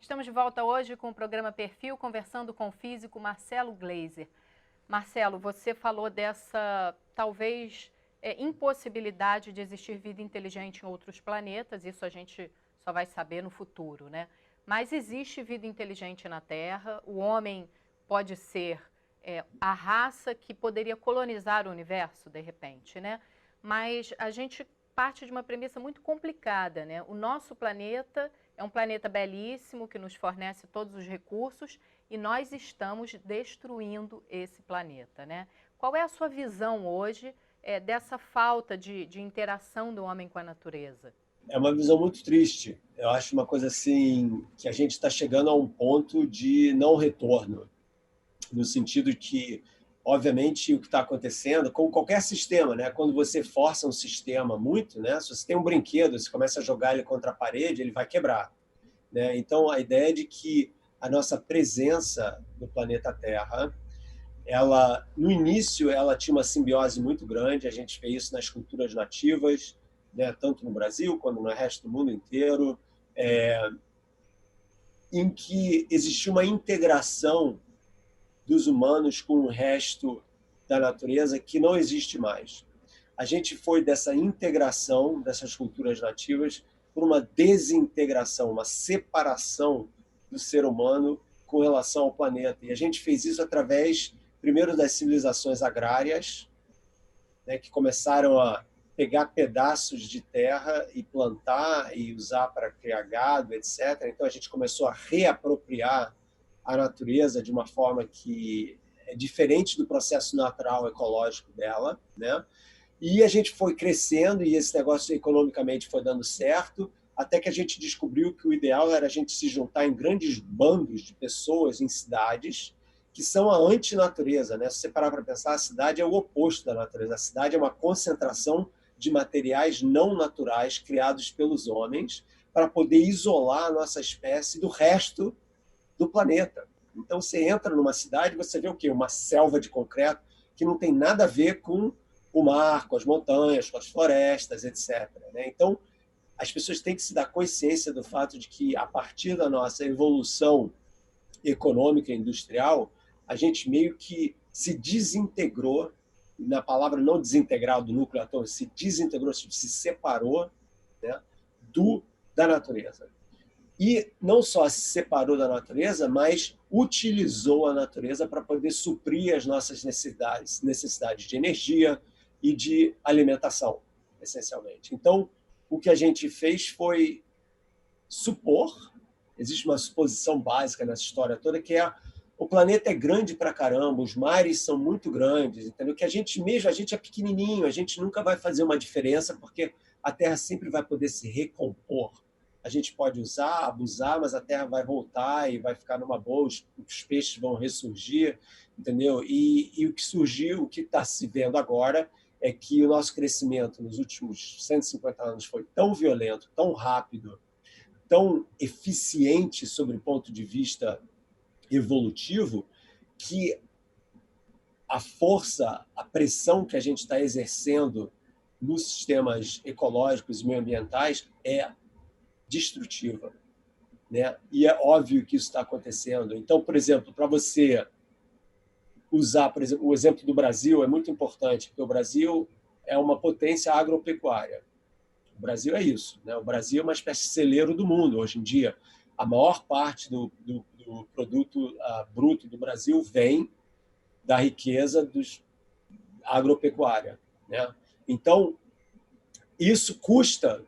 Estamos de volta hoje com o programa Perfil, conversando com o físico Marcelo Gleiser. Marcelo, você falou dessa, talvez, impossibilidade de existir vida inteligente em outros planetas, isso a gente só vai saber no futuro, né? Mas existe vida inteligente na Terra, o homem pode ser a raça que poderia colonizar o universo, de repente, né? Mas a gente parte de uma premissa muito complicada, né? O nosso planeta é um planeta belíssimo que nos fornece todos os recursos e nós estamos destruindo esse planeta, né? Qual é a sua visão hoje dessa falta de interação do homem com a natureza? É uma visão muito triste. Eu acho uma coisa assim que a gente está chegando a um ponto de não retorno, no sentido que, obviamente, o que está acontecendo, com qualquer sistema, né? Quando você força um sistema muito, né? Se você tem um brinquedo, você começa a jogar ele contra a parede, ele vai quebrar, né? Então, a ideia é de que a nossa presença no planeta Terra, ela, no início, ela tinha uma simbiose muito grande. A gente vê isso nas culturas nativas, né? Tanto no Brasil quanto no resto do mundo inteiro, em que existia uma integração dos humanos com o resto da natureza que não existe mais. A gente foi dessa integração dessas culturas nativas por uma desintegração, uma separação do ser humano com relação ao planeta. E a gente fez isso através, primeiro, das civilizações agrárias, né, que começaram a pegar pedaços de terra e plantar e usar para criar gado, etc. Então a gente começou a reapropriar a natureza de uma forma que é diferente do processo natural ecológico dela, né? E a gente foi crescendo e esse negócio economicamente foi dando certo, até que a gente descobriu que o ideal era a gente se juntar em grandes bandos de pessoas em cidades que são a antinatureza, né? Se você parar para pensar, a cidade é o oposto da natureza. A cidade é uma concentração de materiais não naturais criados pelos homens para poder isolar a nossa espécie do resto do planeta. Então, você entra numa cidade, você vê o quê? Uma selva de concreto que não tem nada a ver com o mar, com as montanhas, com as florestas, etc. Né? Então, as pessoas têm que se dar consciência do fato de que, a partir da nossa evolução econômica e industrial, a gente meio que se desintegrou, na palavra não desintegrar do núcleo atômico, se desintegrou, se separou, né, da natureza. E não só se separou da natureza, mas utilizou a natureza para poder suprir as nossas necessidades de energia e de alimentação, essencialmente. Então, o que a gente fez foi supor, existe uma suposição básica nessa história toda, que é o planeta é grande pra caramba, os mares são muito grandes, entendeu? Que a gente é pequenininho, a gente nunca vai fazer uma diferença, porque a Terra sempre vai poder se recompor. A gente pode usar, abusar, mas a Terra vai voltar e vai ficar numa boa, os peixes vão ressurgir, entendeu? E o que surgiu, o que está se vendo agora, é que o nosso crescimento nos últimos 150 anos foi tão violento, tão rápido, tão eficiente sobre o ponto de vista evolutivo, que a força, a pressão que a gente está exercendo nos sistemas ecológicos e meioambientais é destrutiva, né? E é óbvio que isso está acontecendo. Então, por exemplo, para você usar, por exemplo, o exemplo do Brasil é muito importante, porque o Brasil é uma potência agropecuária. O Brasil é isso, né? O Brasil é uma espécie de celeiro do mundo hoje em dia. A maior parte do produto bruto do Brasil vem da riqueza dos agropecuária, né? Então, isso custa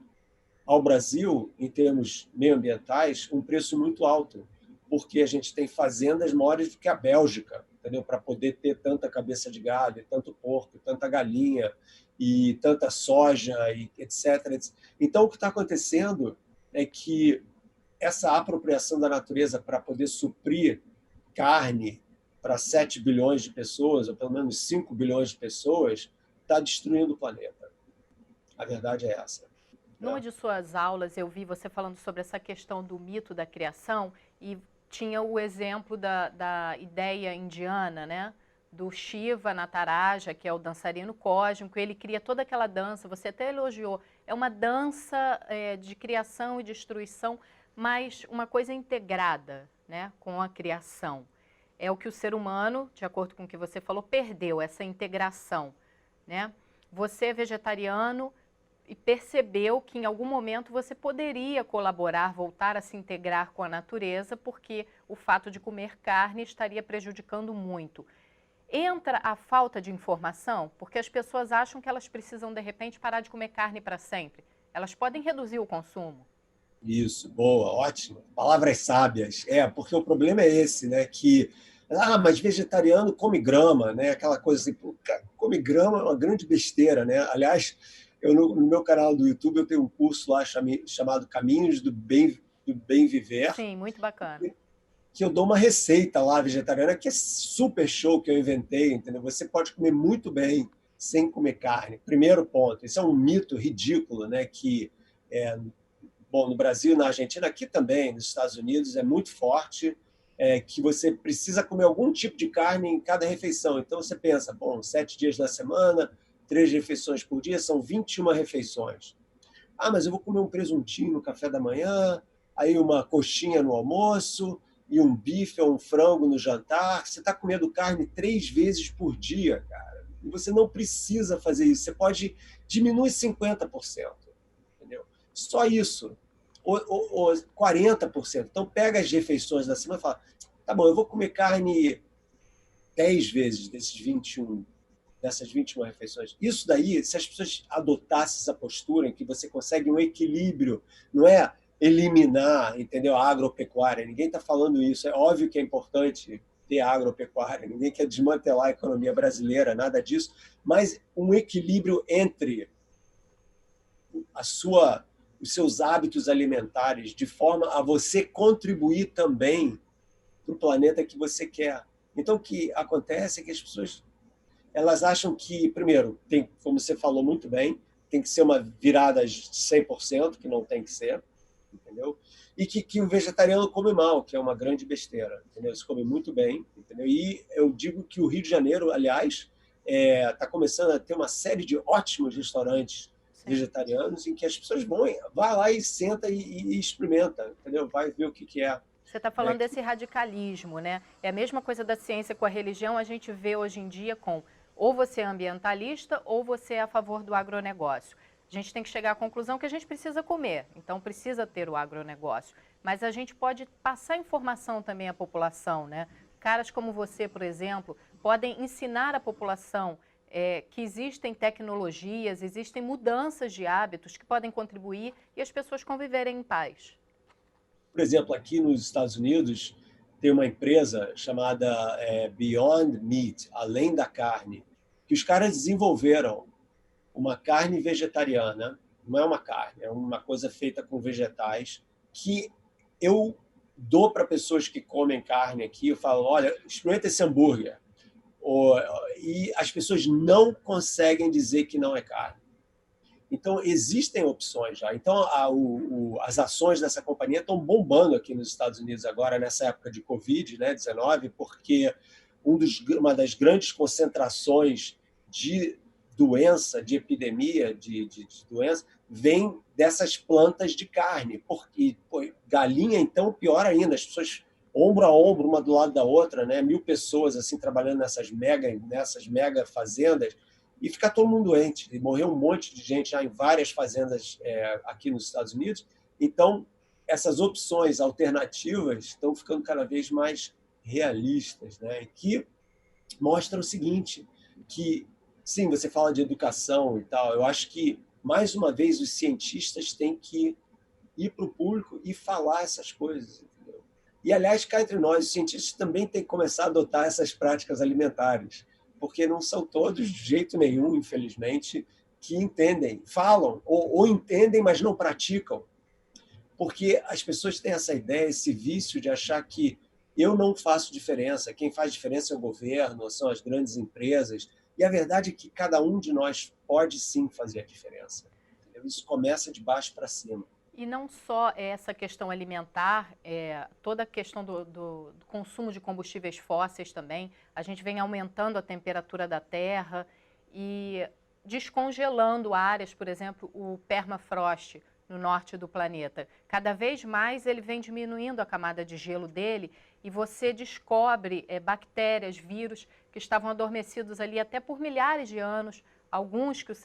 ao Brasil, em termos meioambientais, um preço muito alto, porque a gente tem fazendas maiores do que a Bélgica, entendeu? Para poder ter tanta cabeça de gado, e tanto porco, e tanta galinha, e tanta soja, e etc. Então, o que está acontecendo é que essa apropriação da natureza para poder suprir carne para 7 bilhões de pessoas, ou pelo menos 5 bilhões de pessoas, está destruindo o planeta. A verdade é essa. Numa Né? de suas aulas, eu vi você falando sobre essa questão do mito da criação e tinha o exemplo da ideia indiana, né? Do Shiva Nataraja, que é o dançarino cósmico, ele cria toda aquela dança, você até elogiou, é uma dança de criação e destruição, mas uma coisa integrada, né, com a criação. É o que o ser humano, de acordo com o que você falou, perdeu, essa integração, né? Você é vegetariano e percebeu que em algum momento você poderia colaborar, voltar a se integrar com a natureza, porque o fato de comer carne estaria prejudicando muito. Entra a falta de informação, porque as pessoas acham que elas precisam, de repente, parar de comer carne para sempre. Elas podem reduzir o consumo. Isso, boa, ótimo. Palavras sábias. Porque o problema é esse, né? Mas vegetariano come grama, né? Aquela coisa assim, pô, cara, come grama é uma grande besteira, né? Aliás, no meu canal do YouTube eu tenho um curso lá chamado Caminhos do Bem Viver, Sim, muito bacana. que eu dou uma receita lá vegetariana que é super show que eu inventei, entendeu? Você pode comer muito bem sem comer carne. Primeiro ponto, isso é um mito ridículo, né? É, no Brasil, na Argentina, aqui também, nos Estados Unidos, é muito forte, que você precisa comer algum tipo de carne em cada refeição. Então você pensa, bom, 7 dias na semana, 3 refeições por dia, são 21 refeições. Ah, mas eu vou comer um presuntinho no café da manhã, aí uma coxinha no almoço, e um bife ou um frango no jantar. Você está comendo carne 3 vezes por dia, cara. E você não precisa fazer isso. Você pode diminuir 50%. Entendeu? Só isso. Ou 40%. Então pega as refeições da semana e fala, tá bom, eu vou comer carne 10 vezes dessas 21 refeições. Isso daí, se as pessoas adotassem essa postura em que você consegue um equilíbrio, não é eliminar, entendeu, a agropecuária. Ninguém está falando isso. É óbvio que é importante ter agropecuária, ninguém quer desmantelar a economia brasileira, nada disso, mas um equilíbrio entre os seus hábitos alimentares, de forma a você contribuir também para o planeta que você quer. Então, o que acontece é que as pessoas elas acham que, primeiro, tem, como você falou muito bem, tem que ser uma virada de 100%, que não tem que ser, entendeu? E que o vegetariano come mal, que é uma grande besteira, entendeu? Se come muito bem, entendeu? E eu digo que o Rio de Janeiro, aliás, está começando a ter uma série de ótimos restaurantes vegetarianos em que as pessoas vai lá e senta e experimenta, entendeu? Vai ver o que é. Você está falando desse radicalismo, né? É a mesma coisa da ciência com a religião, a gente vê hoje em dia com ou você é ambientalista ou você é a favor do agronegócio. A gente tem que chegar à conclusão que a gente precisa comer, então precisa ter o agronegócio. Mas a gente pode passar informação também à população, né? Caras como você, por exemplo, podem ensinar a população que existem tecnologias, existem mudanças de hábitos que podem contribuir e as pessoas conviverem em paz. Por exemplo, aqui nos Estados Unidos, tem uma empresa chamada Beyond Meat, Além da Carne, que os caras desenvolveram uma carne vegetariana, não é uma carne, é uma coisa feita com vegetais, que eu dou para pessoas que comem carne aqui, eu falo, olha, experimenta esse hambúrguer. E as pessoas não conseguem dizer que não é carne. Então, existem opções já. Então, as ações dessa companhia estão bombando aqui nos Estados Unidos agora, nessa época de Covid, né, 19, porque uma das grandes concentrações de doença, de epidemia, de doença, vem dessas plantas de carne. Porque galinha, então, pior ainda. As pessoas ombro a ombro, uma do lado da outra, né, 1.000 pessoas assim trabalhando nessas mega fazendas, e ficar todo mundo doente. E morreu um monte de gente já em várias fazendas aqui nos Estados Unidos. Então, essas opções alternativas estão ficando cada vez mais realistas, né? Que mostram o seguinte, que, sim, você fala de educação e tal, eu acho que, mais uma vez, os cientistas têm que ir para o público e falar essas coisas. Entendeu? E, aliás, cá entre nós, os cientistas também têm que começar a adotar essas práticas alimentares, porque não são todos, de jeito nenhum, infelizmente, que entendem, falam, ou entendem, mas não praticam. Porque as pessoas têm essa ideia, esse vício de achar que eu não faço diferença, quem faz diferença é o governo, são as grandes empresas. E a verdade é que cada um de nós pode sim fazer a diferença. Entendeu? Isso começa de baixo para cima. E não só essa questão alimentar, toda a questão do consumo de combustíveis fósseis também. A gente vem aumentando a temperatura da Terra e descongelando áreas, por exemplo, o permafrost, no norte do planeta. Cada vez mais ele vem diminuindo a camada de gelo dele e você descobre bactérias, vírus que estavam adormecidos ali até por milhares de anos, alguns que o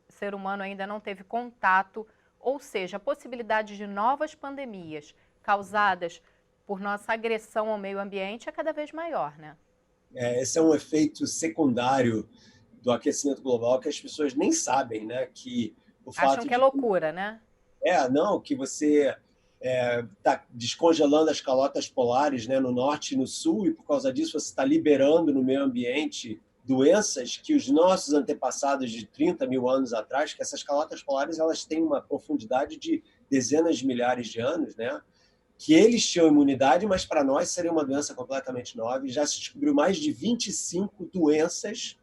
ser humano ainda não teve contato, ou seja, a possibilidade de novas pandemias causadas por nossa agressão ao meio ambiente é cada vez maior, né? Esse é um efeito secundário do aquecimento global que as pessoas nem sabem, né? Que o Acham fato que é de loucura, né? não, que você está descongelando as calotas polares, né, no norte e no sul, e por causa disso você está liberando no meio ambiente doenças que os nossos antepassados de 30 mil anos atrás, que essas calotas polares elas têm uma profundidade de dezenas de milhares de anos, né? Que eles tinham imunidade, mas para nós seria uma doença completamente nova. E já se descobriu mais de 25 doenças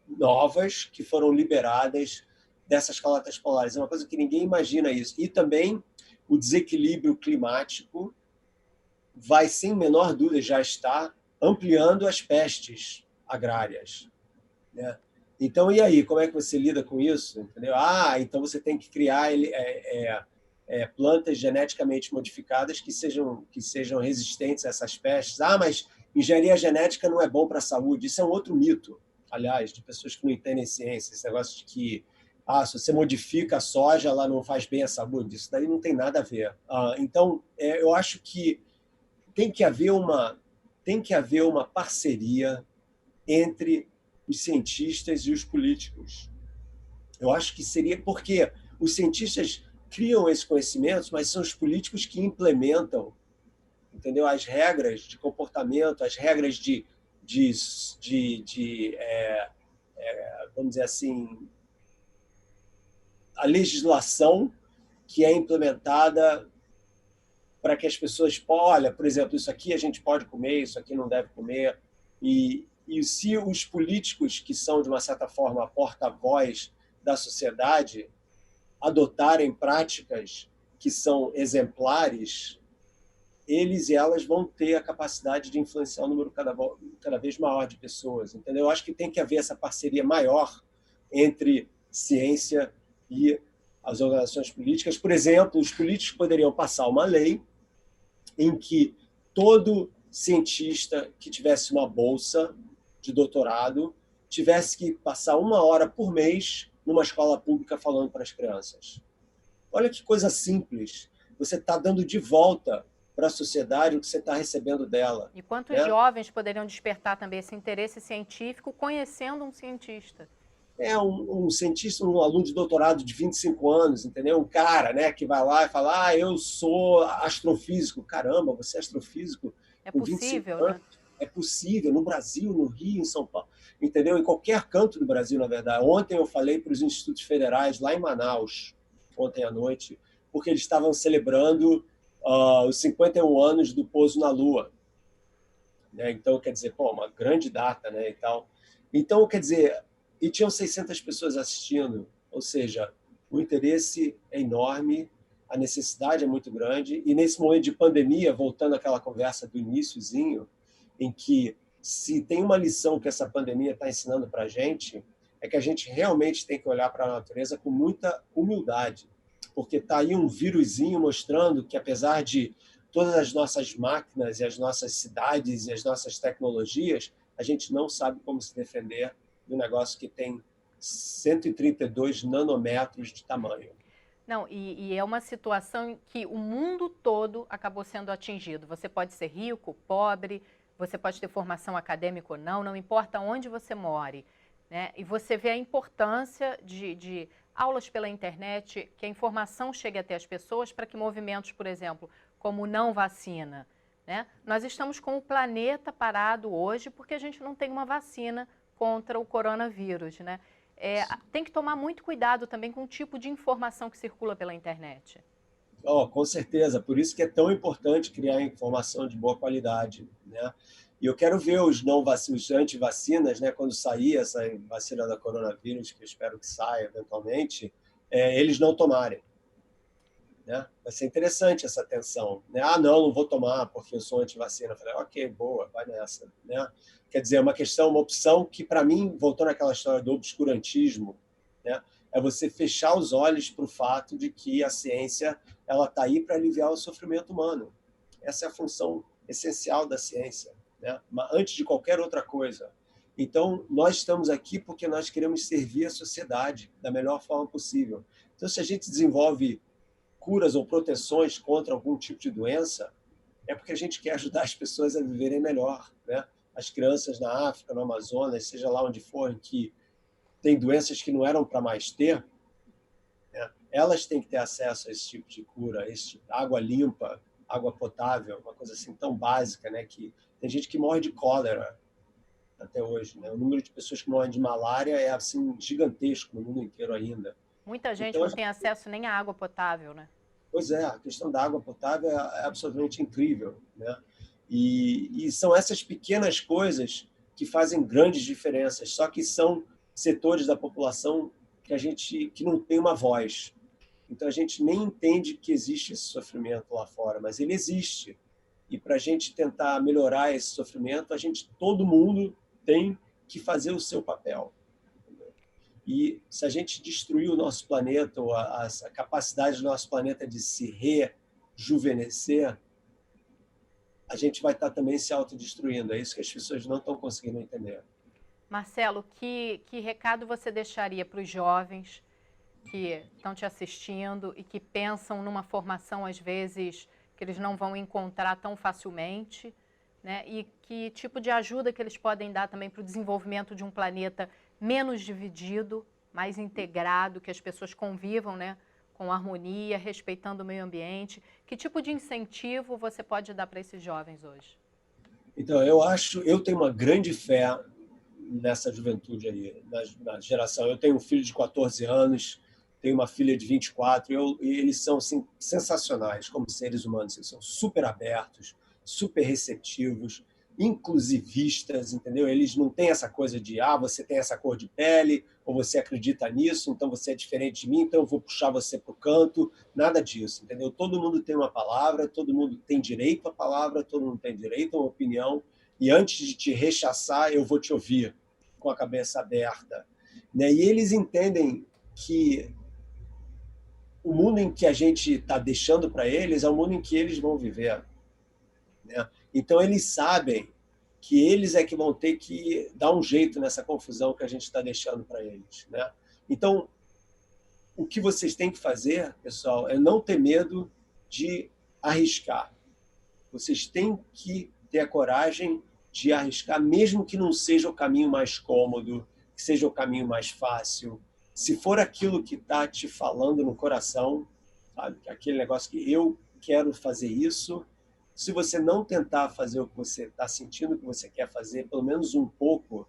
novas que foram liberadas dessas calotas polares. É uma coisa que ninguém imagina isso. E também o desequilíbrio climático vai, sem menor dúvida, já está ampliando as pestes agrárias, né? Então, e aí, como é que você lida com isso? Entendeu? Então você tem que criar plantas geneticamente modificadas que sejam resistentes a essas pestes. Mas engenharia genética não é bom para a saúde. Isso é um outro mito, aliás, de pessoas que não entendem ciência. Esse negócio de que se você modifica a soja, ela não faz bem à saúde. Isso daí não tem nada a ver. Então, eu acho que tem que haver uma parceria entre os cientistas e os políticos. Eu acho que seria porque os cientistas criam esses conhecimentos, mas são os políticos que implementam, entendeu? As regras de comportamento, as regras vamos dizer assim, a legislação que é implementada para que as pessoas, olha, por exemplo, isso aqui a gente pode comer, isso aqui não deve comer. E se os políticos, que são, de uma certa forma, porta-voz da sociedade, adotarem práticas que são exemplares, eles e elas vão ter a capacidade de influenciar um número cada vez maior de pessoas. Entendeu? Eu acho que tem que haver essa parceria maior entre ciência e as organizações políticas. Por exemplo, os políticos poderiam passar uma lei em que todo cientista que tivesse uma bolsa de doutorado tivesse que passar 1 hora por mês numa escola pública falando para as crianças. Olha que coisa simples. Você está dando de volta para a sociedade o que você está recebendo dela. E quantos né? jovens poderiam despertar também esse interesse científico conhecendo um cientista? Um cientista, um aluno de doutorado de 25 anos, entendeu? Um cara, né, que vai lá e fala, eu sou astrofísico. Caramba, você é astrofísico É com 25 possível, anos? né? É possível, no Brasil, no Rio, em São Paulo, entendeu? Em qualquer canto do Brasil, na verdade. Ontem eu falei para os institutos federais lá em Manaus, ontem à noite, porque eles estavam celebrando os 51 anos do pouso na Lua, né? Então, quer dizer, uma grande data, né, e tal. Então, quer dizer, e tinham 600 pessoas assistindo, ou seja, o interesse é enorme, a necessidade é muito grande, e nesse momento de pandemia, voltando àquela conversa do iniciozinho, em que se tem uma lição que essa pandemia está ensinando para a gente, é que a gente realmente tem que olhar para a natureza com muita humildade, porque está aí um vírusinho mostrando que, apesar de todas as nossas máquinas e as nossas cidades e as nossas tecnologias, a gente não sabe como se defender de um negócio que tem 132 nanômetros de tamanho. Não, e é uma situação em que o mundo todo acabou sendo atingido. Você pode ser rico, pobre, você pode ter formação acadêmica ou não, não importa onde você more, né? E você vê a importância de aulas pela internet, que a informação chegue até as pessoas para que movimentos, por exemplo, como não vacina, né? Nós estamos com o planeta parado hoje porque a gente não tem uma vacina contra o coronavírus, né? Tem que tomar muito cuidado também com o tipo de informação que circula pela internet. Com certeza, por isso que é tão importante criar informação de boa qualidade, né? E eu quero ver os anti-vacinas, né, quando sair essa vacina da coronavírus, que eu espero que saia eventualmente, eles não tomarem, né? Vai ser interessante essa tensão, né? Não vou tomar porque eu sou anti-vacina. Eu falei, ok, boa, vai nessa, né? Quer dizer, uma opção que, para mim, voltando àquela história do obscurantismo, né? é você fechar os olhos para o fato de que a ciência ela está aí para aliviar o sofrimento humano. Essa é a função essencial da ciência, né? Antes de qualquer outra coisa. Então, nós estamos aqui porque nós queremos servir a sociedade da melhor forma possível. Então, se a gente desenvolve curas ou proteções contra algum tipo de doença, é porque a gente quer ajudar as pessoas a viverem melhor, né? As crianças na África, no Amazonas, seja lá onde for, que tem doenças que não eram para mais ter, né? Elas têm que ter acesso a esse tipo de cura, água limpa, água potável, uma coisa assim tão básica, né? Que tem gente que morre de cólera até hoje, né? O número de pessoas que morrem de malária é assim gigantesco no mundo inteiro ainda. Muita gente Então, não tem acesso nem à água potável, né? pois é, a questão da água potável é absolutamente incrível, né? E são essas pequenas coisas que fazem grandes diferenças, só que são setores da população que não tem uma voz. Então a gente nem entende que existe esse sofrimento lá fora, mas ele existe. E para a gente tentar melhorar esse sofrimento, todo mundo tem que fazer o seu papel. E se a gente destruir o nosso planeta, ou a capacidade do nosso planeta de se rejuvenescer, a gente vai estar também se autodestruindo. É isso que as pessoas não estão conseguindo entender. Marcelo, que recado você deixaria para os jovens que estão te assistindo e que pensam numa formação, às vezes, que eles não vão encontrar tão facilmente, né? E que tipo de ajuda que eles podem dar também para o desenvolvimento de um planeta menos dividido, mais integrado, que as pessoas convivam, né, com harmonia, respeitando o meio ambiente. Que tipo de incentivo você pode dar para esses jovens hoje? Então, eu tenho uma grande fé nessa juventude aí, na geração. Eu tenho um filho de 14 anos, tenho uma filha de 24, e eles são assim, sensacionais como seres humanos, eles são super abertos, super receptivos, inclusivistas, entendeu? Eles não têm essa coisa de, você tem essa cor de pele, ou você acredita nisso, então você é diferente de mim, então eu vou puxar você para o canto, nada disso, entendeu? Todo mundo tem uma palavra, todo mundo tem direito à palavra, todo mundo tem direito a uma opinião, e antes de te rechaçar, eu vou te ouvir com a cabeça aberta, né? E eles entendem que o mundo em que a gente está deixando para eles é o mundo em que eles vão viver, né? Então eles sabem que eles é que vão ter que dar um jeito nessa confusão que a gente está deixando para eles, né? Então o que vocês têm que fazer, pessoal, é não ter medo de arriscar. Vocês têm que ter a coragem de arriscar, mesmo que não seja o caminho mais cômodo, que seja o caminho mais fácil. Se for aquilo que está te falando no coração, sabe? Aquele negócio que eu quero fazer isso, se você não tentar fazer o que você está sentindo que você quer fazer, pelo menos um pouco,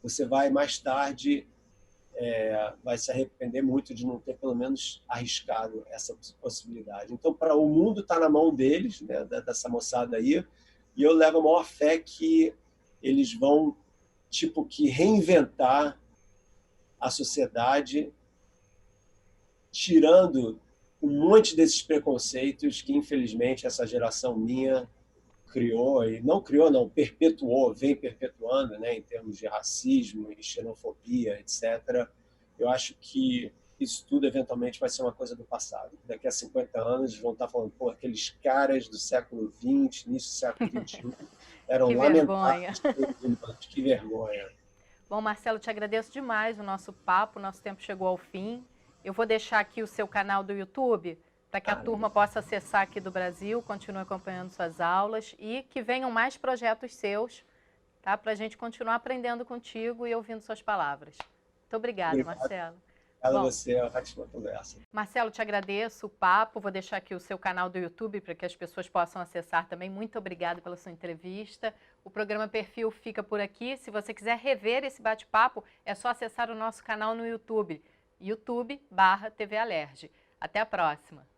você vai mais tarde vai se arrepender muito de não ter pelo menos arriscado essa possibilidade. Então, para o mundo está na mão deles, né, dessa moçada aí, e eu levo a maior fé que eles vão tipo que reinventar a sociedade, tirando um monte desses preconceitos que infelizmente essa geração minha criou, e não criou, não, perpetuou, vem perpetuando, né, em termos de racismo e xenofobia, etc. Eu acho que isso tudo eventualmente vai ser uma coisa do passado. Daqui a 50 anos vão estar falando, pô, aqueles caras do século XX, início do século XXI, eram Que vergonha. lamentáveis, que vergonha. Bom, Marcelo, te agradeço demais o nosso papo, o nosso tempo chegou ao fim. Eu vou deixar aqui o seu canal do YouTube, para que a turma possa acessar aqui do Brasil, continue acompanhando suas aulas e que venham mais projetos seus, tá? Para a gente continuar aprendendo contigo e ouvindo suas palavras. Muito obrigada, Marcelo. Obrigado a você, é uma ótima conversa. Marcelo, te agradeço o papo, vou deixar aqui o seu canal do YouTube para que as pessoas possam acessar também. Muito obrigada pela sua entrevista. O programa Perfil fica por aqui. Se você quiser rever esse bate-papo, é só acessar o nosso canal no YouTube, youtube.com/TV Alerj. Até a próxima.